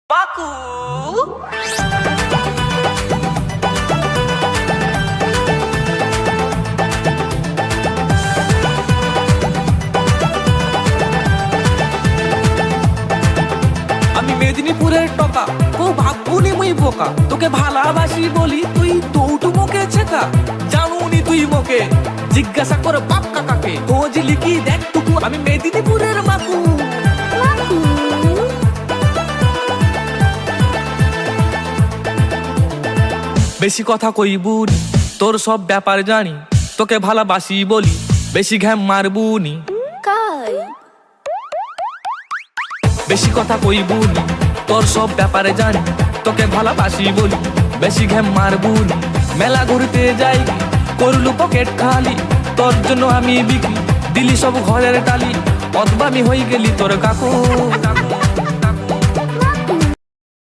পাকু আমি মেদিনীপুরের টকা ও ভাববুনি মুই বোকা তোকে ভালোবাসি বলি তুই টৌটু মোকে ছেকা জানুনি তুই মোকে জিজ্ঞাসা কর বাপ কাকাকে খোঁজ লিখি দেখ টুকু আমি মেদিনীপুরের মাকু বেশি কথা কইবুনি তোর সব ব্যাপার জানি তোকে ভালোবাসি বলি বেশি ঘ্যাম মারবুনি বেশি কথা কইবুনি তোর সব ব্যাপারে জানি তোকে ভালোবাসি বলি বেশি ঘ্যাম মারবুনি মেলা ঘুরতে যাই করলু পকেট খালি তোর জন্য আমি বিকি দিলি সব ঘরের টালি অথবা আমি হয়ে গেলি তোর কাকু